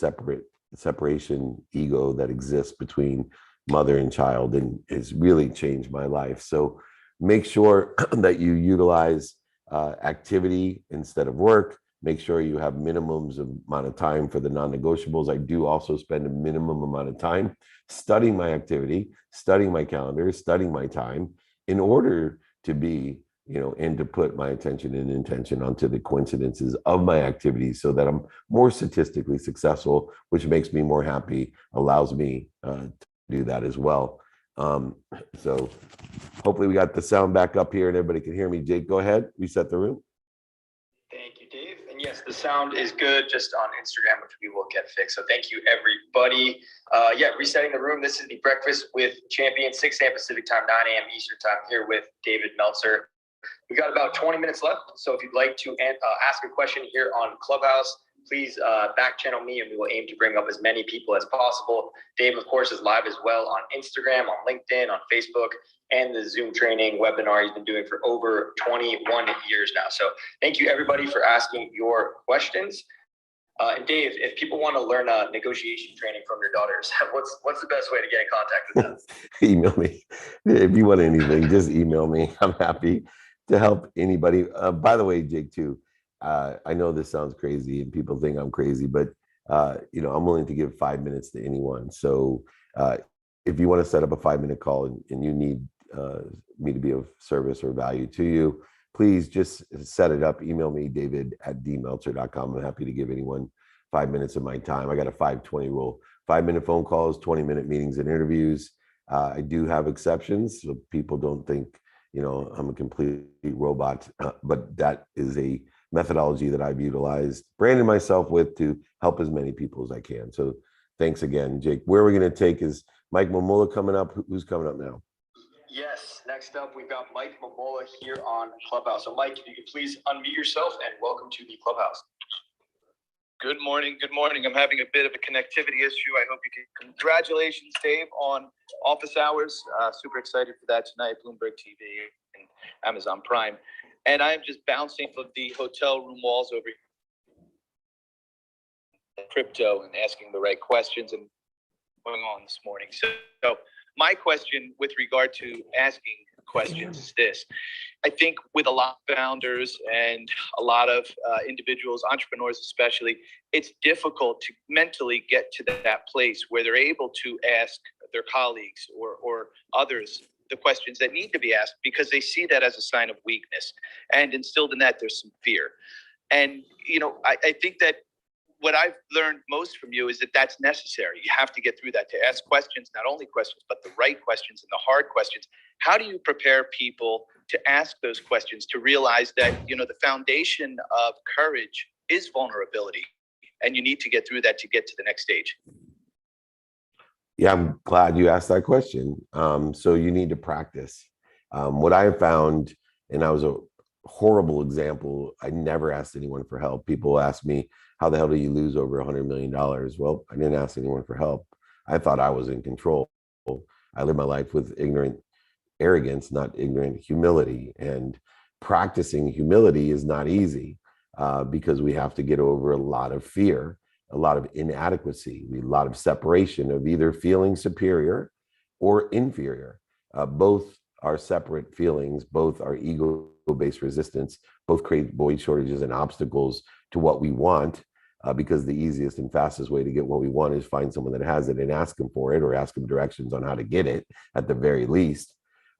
[SPEAKER 1] separation ego that exists between mother and child, and has really changed my life. So make sure that you utilize activity instead of work. Make sure you have minimums of amount of time for the non-negotiables. I do also spend a minimum amount of time studying my activity, studying my calendar, studying my time, in order to be, and to put my attention and intention onto the coincidences of my activities, so that I'm more statistically successful, which makes me more happy, allows me to do that as well. So hopefully we got the sound back up here and everybody can hear me. Jake, go ahead, reset the room.
[SPEAKER 3] Thank you, Dave. And yes, the sound is good just on Instagram, which we will get fixed. So thank you, everybody. Resetting the room. This is the Breakfast with Champions, 6 a.m. Pacific time, 9 a.m. Eastern time, here with David Meltzer. We got about 20 minutes left. So if you'd like to ask a question here on Clubhouse, please back channel me, and we will aim to bring up as many people as possible. Dave, of course, is live as well on Instagram, on LinkedIn, on Facebook, and the Zoom training webinar he's been doing for over 21 years now. So thank you, everybody, for asking your questions. And Dave, if people want to learn negotiation training from your daughters, what's the best way to get in contact with them?
[SPEAKER 1] Email me. If you want anything, just email me. I'm happy to help anybody. By the way, Jake, too, I know this sounds crazy and people think I'm crazy, but I'm willing to give 5 minutes to anyone. So if you want to set up a 5-minute call and you need me to be of service or value to you, please just set it up. Email me, david@dmeltzer.com. I'm happy to give anyone 5 minutes of my time. I got a 5-20 rule: 5-minute phone calls, 20-minute meetings and interviews. I do have exceptions, so people don't think I'm a complete robot, but that is a methodology that I've utilized, branded myself with, to help as many people as I can. So thanks again, Jake. Where we're going to take is Mike Momola coming up. Who's coming up now?
[SPEAKER 3] Yes, next up we've got Mike Momola here on Clubhouse. So Mike, if you could please unmute yourself, and welcome to the Clubhouse.
[SPEAKER 7] Good morning. Good morning. I'm having a bit of a connectivity issue. I hope you can. Congratulations, Dave, on Office Hours. Super excited for that tonight. Bloomberg TV and Amazon Prime. And I'm just bouncing from the hotel room walls over crypto and asking the right questions and going on this morning. So my question with regard to asking questions is this. I think with a lot of founders and a lot of individuals, entrepreneurs especially, it's difficult to mentally get to that place where they're able to ask their colleagues or others the questions that need to be asked, because they see that as a sign of weakness. And instilled in that, there's some fear. And, I think that what I've learned most from you is that that's necessary. You have to get through that, to ask questions, not only questions, but the right questions and the hard questions. How do you prepare people to ask those questions, to realize that, the foundation of courage is vulnerability, and you need to get through that to get to the next stage?
[SPEAKER 1] Yeah, I'm glad you asked that question. So you need to practice. What I have found, and I was a horrible example, I never asked anyone for help. People ask me, how the hell do you lose over $100 million? Well, I didn't ask anyone for help. I thought I was in control. I lived my life with ignorant arrogance, not ignorant humility. And practicing humility is not easy because we have to get over a lot of fear, a lot of inadequacy, a lot of separation of either feeling superior or inferior. Both are separate feelings, both are ego-based resistance, both create void shortages and obstacles to what we want, because the easiest and fastest way to get what we want is find someone that has it and ask them for it, or ask them directions on how to get it at the very least.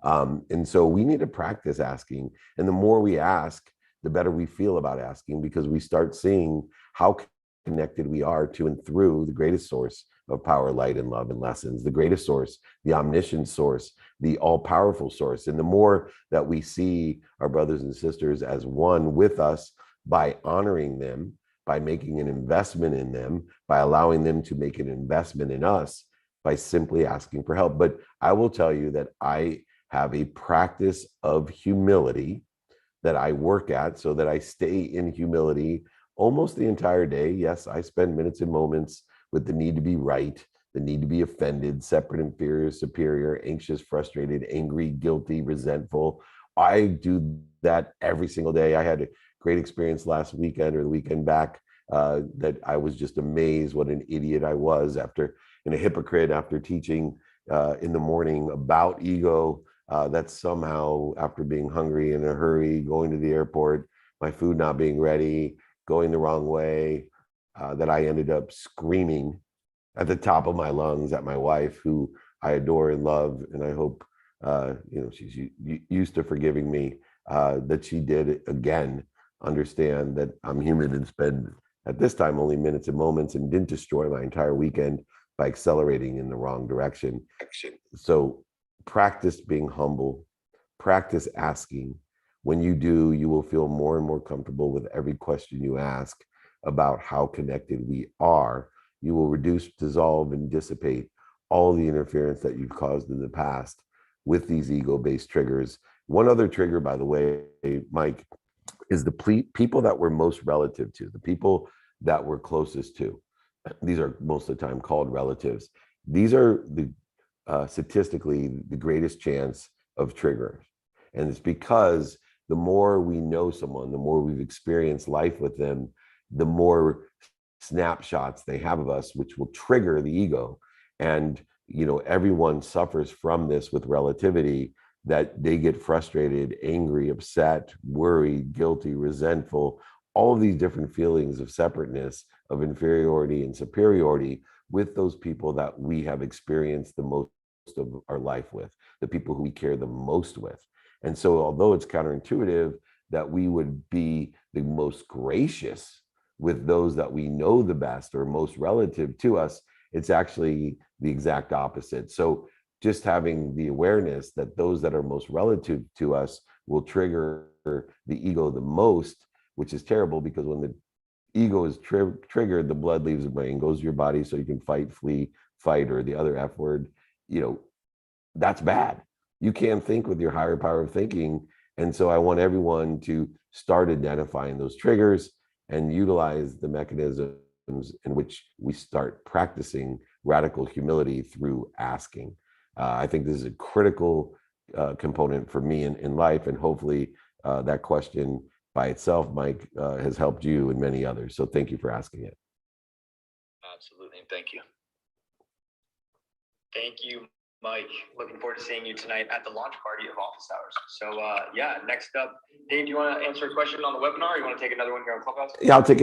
[SPEAKER 1] And so we need to practice asking. And the more we ask, the better we feel about asking, because we start seeing how connected we are to and through the greatest source of power, light, and love and lessons, the greatest source, the omniscient source, the all-powerful source. And the more that we see our brothers and sisters as one with us, by honoring them, by making an investment in them, by allowing them to make an investment in us, by simply asking for help. But I will tell you that I have a practice of humility that I work at, so that I stay in humility almost the entire day. Yes, I spend minutes and moments with the need to be right, the need to be offended, separate, inferior, superior, anxious, frustrated, angry, guilty, resentful, I do that every single day. I had a great experience last weekend or the weekend back that I was just amazed what an idiot I was after, and a hypocrite after teaching in the morning about ego. That somehow, after being hungry in a hurry, going to the airport, my food not being ready, going the wrong way, that I ended up screaming at the top of my lungs at my wife, who I adore and love, and I hope she's used to forgiving me, that she did it again. Understand that I'm human and spend at this time only minutes and moments, and didn't destroy my entire weekend by accelerating in the wrong direction. So practice being humble, practice asking. When you do, you will feel more and more comfortable with every question you ask about how connected we are. You will reduce, dissolve, and dissipate all the interference that you've caused in the past with these ego-based triggers. One other trigger, by the way, Mike, is the people that we're most relative to, the people that we're closest to. These are most of the time called relatives. These are the statistically the greatest chance of triggers. And it's because the more we know someone, the more we've experienced life with them, the more snapshots they have of us, which will trigger the ego. And everyone suffers from this with relativity, that they get frustrated, angry, upset, worried, guilty, resentful, all of these different feelings of separateness, of inferiority and superiority with those people that we have experienced the most of our life with, the people who we care the most with. And so although it's counterintuitive that we would be the most gracious with those that we know the best or most relative to us, it's actually the exact opposite. So just having the awareness that those that are most relative to us will trigger the ego the most, which is terrible, because when the ego is triggered, the blood leaves the brain, goes to your body so you can fight, flee, fight, or the other F word. That's bad. You can't think with your higher power of thinking. And so I want everyone to start identifying those triggers and utilize the mechanisms in which we start practicing radical humility through asking. I think this is a critical component for me in life, and hopefully that question by itself, Mike, has helped you and many others. So thank you for asking it.
[SPEAKER 7] Absolutely, and thank you.
[SPEAKER 3] Thank you, Mike. Looking forward to seeing you tonight at the launch party of Office Hours. So next up, Dave, do you want to answer a question on the webinar, or you want to take another one here on Clubhouse?
[SPEAKER 1] Yeah, I'll take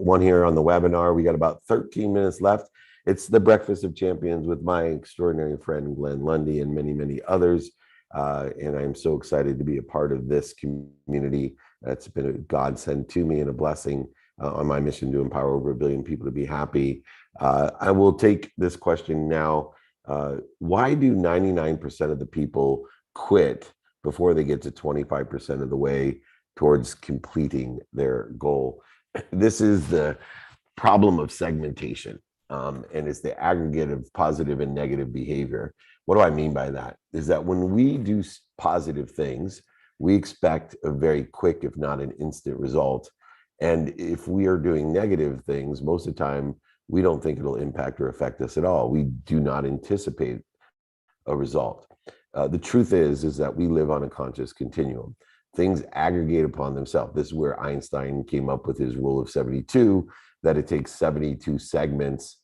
[SPEAKER 1] one here on the webinar. We got about 13 minutes left. It's the Breakfast of Champions with my extraordinary friend, Glenn Lundy, and many, many others. And I'm so excited to be a part of this community. It's been a godsend to me and a blessing on my mission to empower over 1 billion people to be happy. I will take this question now. Why do 99% of the people quit before they get to 25% of the way towards completing their goal? This is the problem of segmentation, and it's the aggregate of positive and negative behavior. What do I mean by that? Is that when we do positive things, we expect a very quick, if not an instant result. And if we are doing negative things, most of the time, we don't think it'll impact or affect us at all. We do not anticipate a result. The truth is that we live on a conscious continuum. Things aggregate upon themselves. This is where Einstein came up with his rule of 72, that it takes 72 segments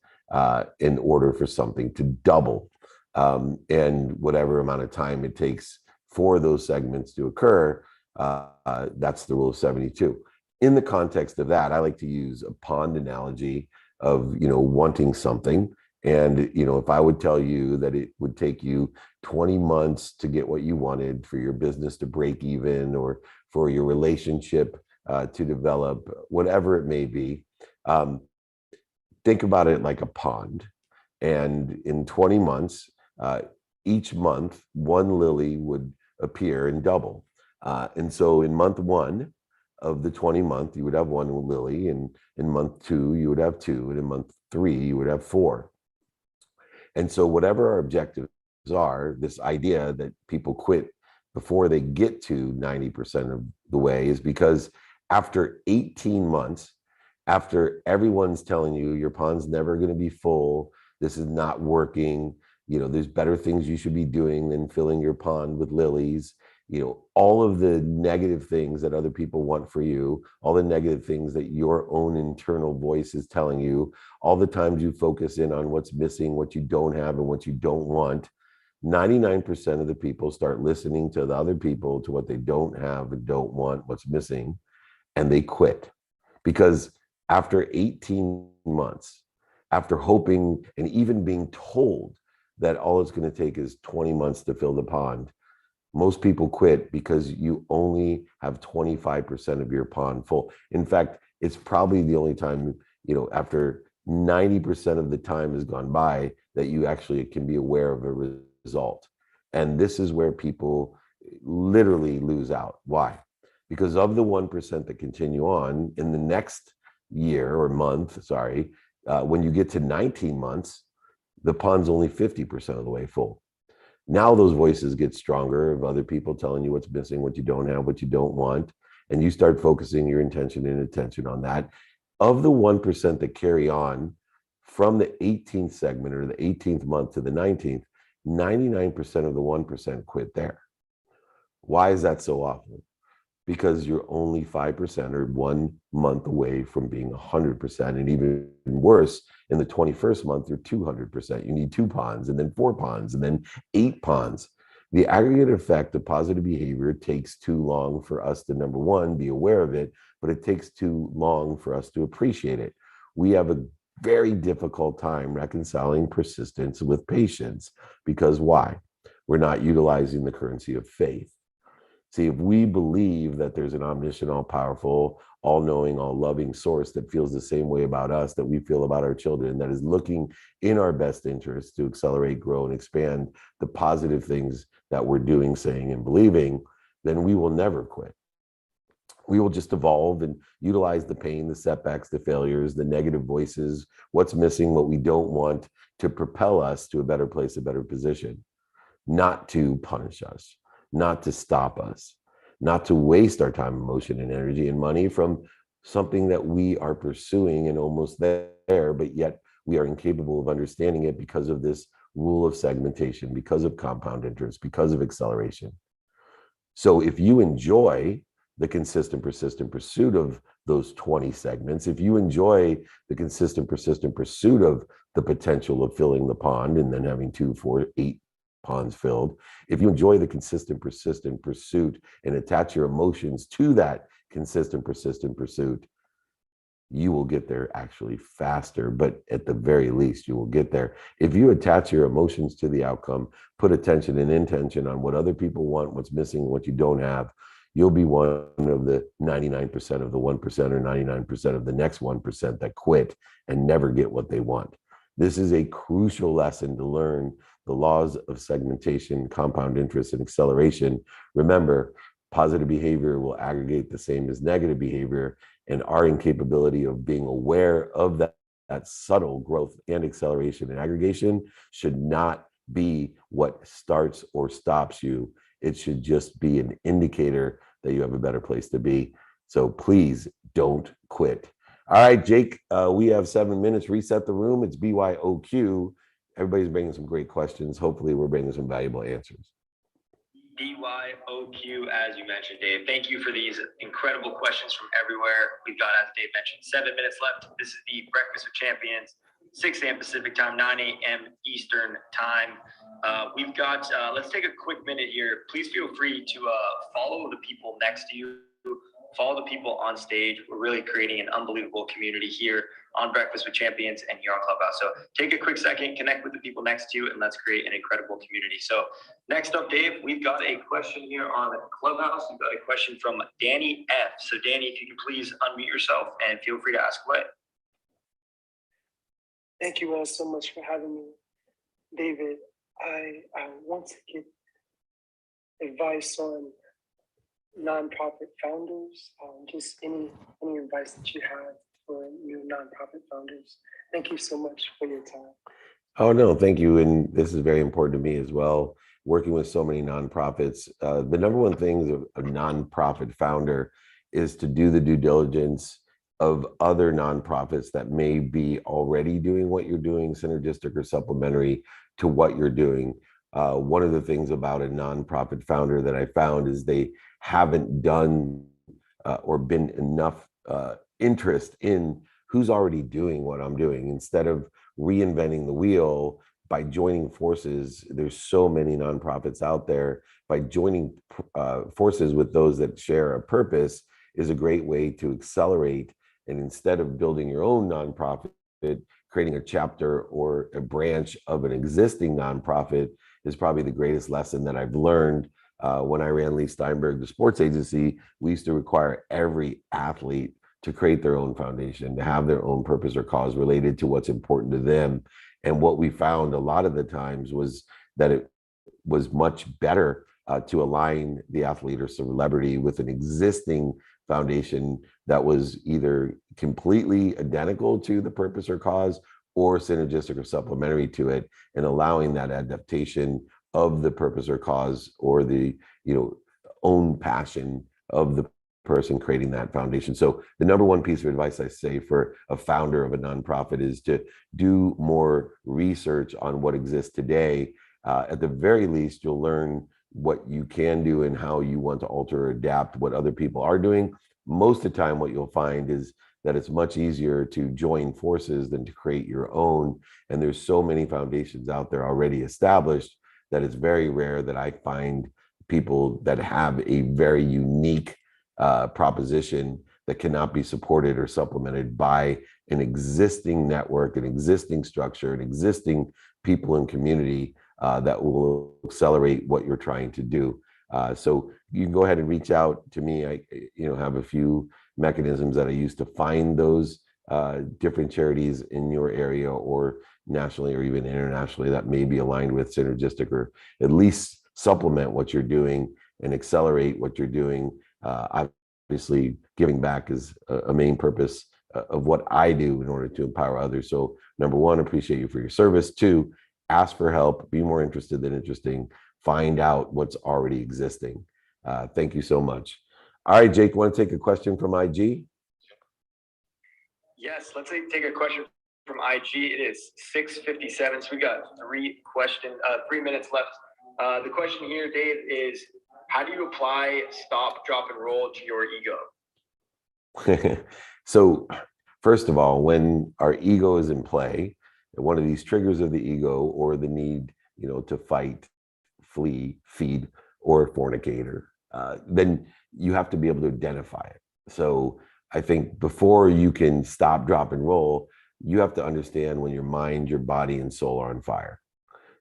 [SPEAKER 1] in order for something to double. And whatever amount of time it takes for those segments to occur, that's the rule of 72. In the context of that, I like to use a pond analogy of, wanting something. And, if I would tell you that it would take you 20 months to get what you wanted, for your business to break even, or for your relationship to develop, whatever it may be, think about it like a pond. And in 20 months, each month, one lily would appear and double. And so in month 1 of the 20 month, you would have 1 lily, and in month 2, you would have 2, and in month 3, you would have 4. And so whatever our objectives are, this idea that people quit before they get to 90% of the way is because after 18 months, after everyone's telling you your pond's never going to be full, this is not working, there's better things you should be doing than filling your pond with lilies, all of the negative things that other people want for you, all the negative things that your own internal voice is telling you, all the times you focus in on what's missing, what you don't have, and what you don't want, 99% of the people start listening to the other people, to what they don't have and don't want, what's missing, and they quit. Because after 18 months, after hoping and even being told that all it's going to take is 20 months to fill the pond, most people quit because you only have 25% of your pond full. In fact, it's probably the only time, after 90% of the time has gone by, that you actually can be aware of a result. And this is where people literally lose out. Why? Because of the 1% that continue on in the next year or month, when you get to 19 months, the pond's only 50% of the way full. Now those voices get stronger of other people telling you what's missing, what you don't have, what you don't want, and you start focusing your intention and attention on that. Of the 1% that carry on from the 18th segment or the 18th month to the 19th, 99% of the 1% quit there. Why is that so awful? Because you're only 5% or 1 month away from being 100%. And even worse, in the 21st month, you're 200%. You need 2 ponds, and then 4 ponds, and then 8 ponds. The aggregate effect of positive behavior takes too long for us to, number one, be aware of it, but it takes too long for us to appreciate it. We have a very difficult time reconciling persistence with patience. Because why? We're not utilizing the currency of faith. See, if we believe that there's an omniscient, all-powerful, all-knowing, all-loving source that feels the same way about us that we feel about our children, that is looking in our best interest to accelerate, grow, and expand the positive things that we're doing, saying, and believing, then we will never quit. We will just evolve and utilize the pain, the setbacks, the failures, the negative voices, what's missing, what we don't want, to propel us to a better place, a better position, not to punish us, not to stop us, not to waste our time, emotion, and energy and money from something that we are pursuing and almost there, but yet we are incapable of understanding it because of this rule of segmentation, because of compound interest, because of acceleration. So if you enjoy the consistent, persistent pursuit of those 20 segments, if you enjoy the consistent, persistent pursuit of the potential of filling the pond and then having 2, 4, 8 ponds filled, if you enjoy the consistent, persistent pursuit and attach your emotions to that consistent, persistent pursuit, you will get there actually faster, but at the very least, you will get there. If you attach your emotions to the outcome, put attention and intention on what other people want, what's missing, what you don't have, you'll be one of the 99% of the 1% or 99% of the next 1% that quit and never get what they want. This is a crucial lesson to learn the laws of segmentation, compound interest, and acceleration. Remember, positive behavior will aggregate the same as negative behavior, and our incapability of being aware of that subtle growth and acceleration and aggregation should not be what starts or stops you. It should just be an indicator that you have a better place to be. So please don't quit. All right, Jake, we have 7 minutes. Reset the room. It's BYOQ. Everybody's bringing some great questions. Hopefully we're bringing some valuable answers.
[SPEAKER 3] BYOQ, as you mentioned, Dave. Thank you for these incredible questions from everywhere. We've got, as Dave mentioned, 7 minutes left. This is the Breakfast with Champions, 6 a.m. Pacific time, 9 a.m. Eastern time. We've got, let's take a quick minute here. Please feel free to follow the people next to you. Follow the people on stage. We're really creating an unbelievable community here on Breakfast with Champions and here on Clubhouse. So take a quick second, connect with the people next to you, and let's create an incredible community. So next up, Dave, we've got a question here on Clubhouse. We've got a question from Danny F. So Danny, if you could please unmute yourself and feel free to ask away.
[SPEAKER 8] Thank you all so much for having me. David, I want to get advice on nonprofit founders, just any advice that you have for new nonprofit founders. Thank you so much for your time.
[SPEAKER 1] Oh, no, thank you. And this is very important to me as well. Working with so many nonprofits, the number one thing of a nonprofit founder is to do the due diligence of other nonprofits that may be already doing what you're doing, synergistic or supplementary to what you're doing. One of the things about a nonprofit founder that I found is they haven't done or been enough interest in who's already doing what I'm doing. Instead of reinventing the wheel by joining forces, there's so many nonprofits out there. By joining forces with those that share a purpose is a great way to accelerate. And instead of building your own nonprofit, creating a chapter or a branch of an existing nonprofit is probably the greatest lesson that I've learned. When I ran Leigh Steinberg, the sports agency, we used to require every athlete to create their own foundation, to have their own purpose or cause related to what's important to them. And what we found a lot of the times was that it was much better to align the athlete or celebrity with an existing foundation that was either completely identical to the purpose or cause or synergistic or supplementary to it, and allowing that adaptation of the purpose or cause or the own passion of the person creating that foundation. So the number one piece of advice I say for a founder of a nonprofit is to do more research on what exists today. At the very least, you'll learn what you can do and how you want to alter or adapt what other people are doing. Most of the time, what you'll find is that it's much easier to join forces than to create your own. And there's so many foundations out there already established that it's very rare that I find people that have a very unique proposition that cannot be supported or supplemented by an existing network, an existing structure, an existing people and community that will accelerate what you're trying to do. So you can go ahead and reach out to me. I have a few mechanisms that I use to find those different charities in your area or nationally or even internationally that may be aligned with synergistic or at least supplement what you're doing and accelerate what you're doing. Obviously, giving back is a main purpose of what I do in order to empower others. So number one, appreciate you for your service. Two, ask for help, be more interested than interesting, find out what's already existing. Thank you so much. All right, Jake, want to take a question from IG?
[SPEAKER 3] Yes, let's take a question from IG. It is 6:57, so we got 3 minutes left. The question here, Dave, is how do you apply stop, drop, and roll to your ego?
[SPEAKER 1] So first of all, when our ego is in play, one of these triggers of the ego or the need, to fight, flee, feed, or fornicate, then you have to be able to identify it. So I think before you can stop, drop, and roll, you have to understand when your mind, your body, and soul are on fire,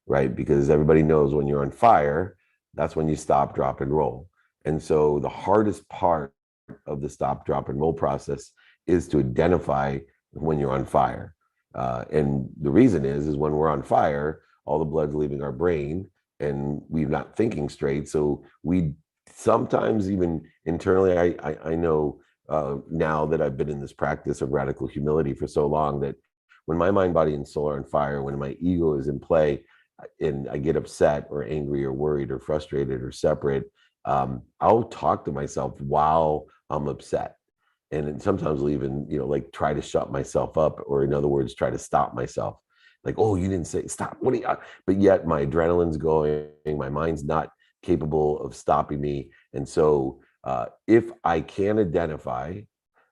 [SPEAKER 1] right? Because everybody knows when you're on fire, that's when you stop, drop, and roll. And so the hardest part of the stop, drop, and roll process is to identify when you're on fire. And the reason is when we're on fire, all the blood's leaving our brain and we're not thinking straight. So we sometimes even internally, I know now that I've been in this practice of radical humility for so long that when my mind, body, and soul are on fire, when my ego is in play and I get upset or angry or worried or frustrated or separate, I'll talk to myself while I'm upset. And sometimes I'll even, try to shut myself up, or in other words, try to stop myself. Like, oh, you didn't say stop. What are you? But yet my adrenaline's going, my mind's not capable of stopping me. And so if I can identify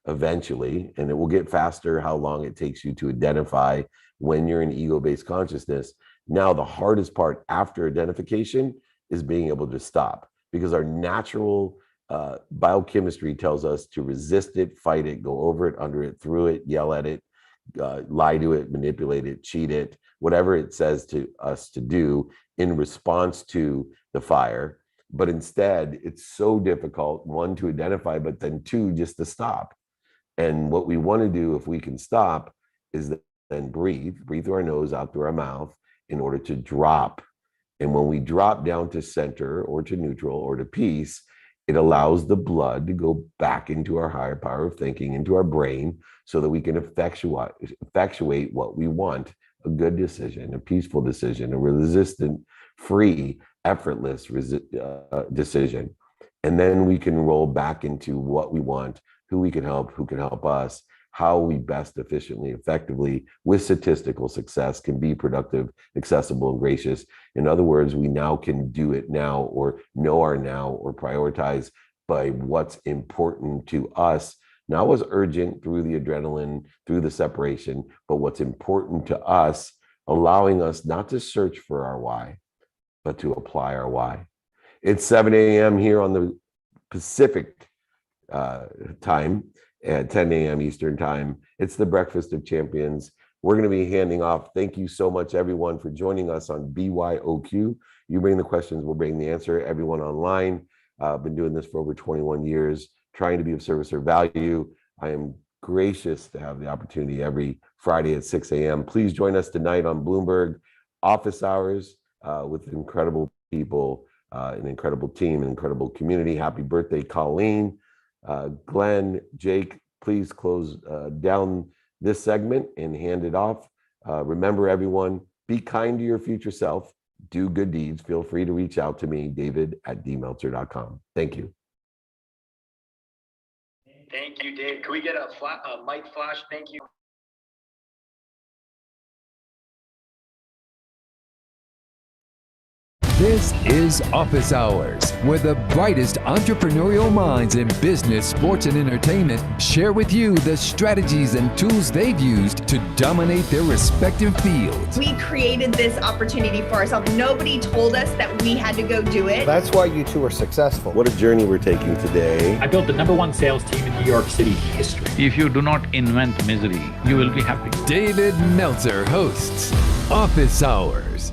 [SPEAKER 1] eventually, and it will get faster how long it takes you to identify when you're in ego-based consciousness. Now, the hardest part after identification is being able to stop, because our natural biochemistry tells us to resist it, fight it, go over it, under it, through it, yell at it, lie to it, manipulate it, cheat it, whatever it says to us to do in response to the fire. But instead, it's so difficult, one, to identify, but then two, just to stop. And what we want to do, if we can stop, is then breathe through our nose, out through our mouth, in order to drop. And when we drop down to center or to neutral or to peace, it allows the blood to go back into our higher power of thinking, into our brain, so that we can effectuate what we want: a good decision, a peaceful decision, a resistant-free, effortless decision. And then we can roll back into what we want, who we can help, who can help us, how we best efficiently, effectively, with statistical success, can be productive, accessible, and gracious. In other words, we now can do it now, or know our now, or prioritize by what's important to us, not what's urgent through the adrenaline, through the separation, but what's important to us, allowing us not to search for our why, but to apply our why. It's 7 a.m. here on the Pacific time, at 10 a.m. Eastern time. It's the Breakfast of Champions. We're going to be handing off. Thank you so much, everyone, for joining us on BYOQ. You bring the questions, we'll bring the answer. Everyone online, been doing this for over 21 years, trying to be of service or value. I am gracious to have the opportunity every Friday at 6 a.m. Please join us tonight on Bloomberg Office Hours with incredible people, an incredible team, an incredible community. Happy birthday, Colleen. Glenn, Jake, please close down this segment and hand it off. Remember, everyone, be kind to your future self. Do good deeds. Feel free to reach out to me, david@dmeltzer.com. Thank you.
[SPEAKER 3] Thank you, Dave. Can we get a mic flash? Thank you.
[SPEAKER 9] This is Office Hours, where the brightest entrepreneurial minds in business, sports, and entertainment share with you the strategies and tools they've used to dominate their respective fields.
[SPEAKER 10] We created this opportunity for ourselves. Nobody told us that we had to go do it.
[SPEAKER 11] That's why you two are successful.
[SPEAKER 1] What a journey we're taking today.
[SPEAKER 12] I built the #1 sales team in New York City history.
[SPEAKER 13] If you do not invent misery, you will be happy.
[SPEAKER 9] David Meltzer hosts Office Hours.